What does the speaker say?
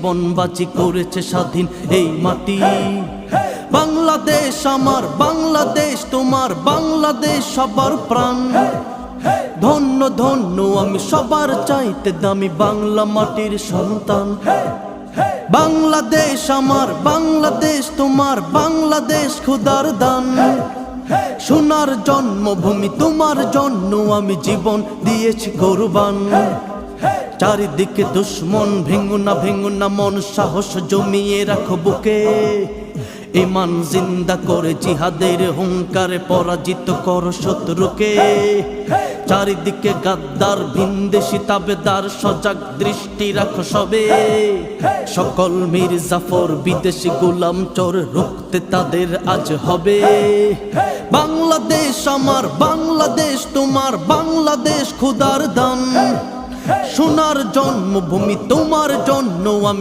বনবাজি করেছে স্বাধীন এই মাটি। বাংলাদেশ আমার, বাংলাদেশ তোমার, বাংলাদেশ সবার প্রাণ। ধন্য ধন্য আমি সবার চাইতে দামি বাংলা মাটির সন্তান। বাংলাদেশ আমার, বাংলাদেশ তোমার, বাংলাদেশ খোদার দান। সোনার জন্মভূমি তোমার জন্য আমি জীবন দিয়েছি কোরবান। চারিদিকে দুশ্মন, ভেঙো না মন, সাহস জমিয়ে রাখো বুকে। ঈমান জিন্দা করে জিহাদের হুঙ্কারে পরাজিত করো শত্রুকে। চারিদিকে গাদ্দার ভিনদেশি তাবেদার, সজাগ দৃষ্টি রাখো সবে। সকল মীর জাফর বিদেশি গোলাম চোর, রুখতে তাদের আজ হবে। বাংলাদেশ আমার, বাংলাদেশ তোমার, বাংলাদেশ খোদার দান। সোনার জন্মভূমি তোমার জন্য আমি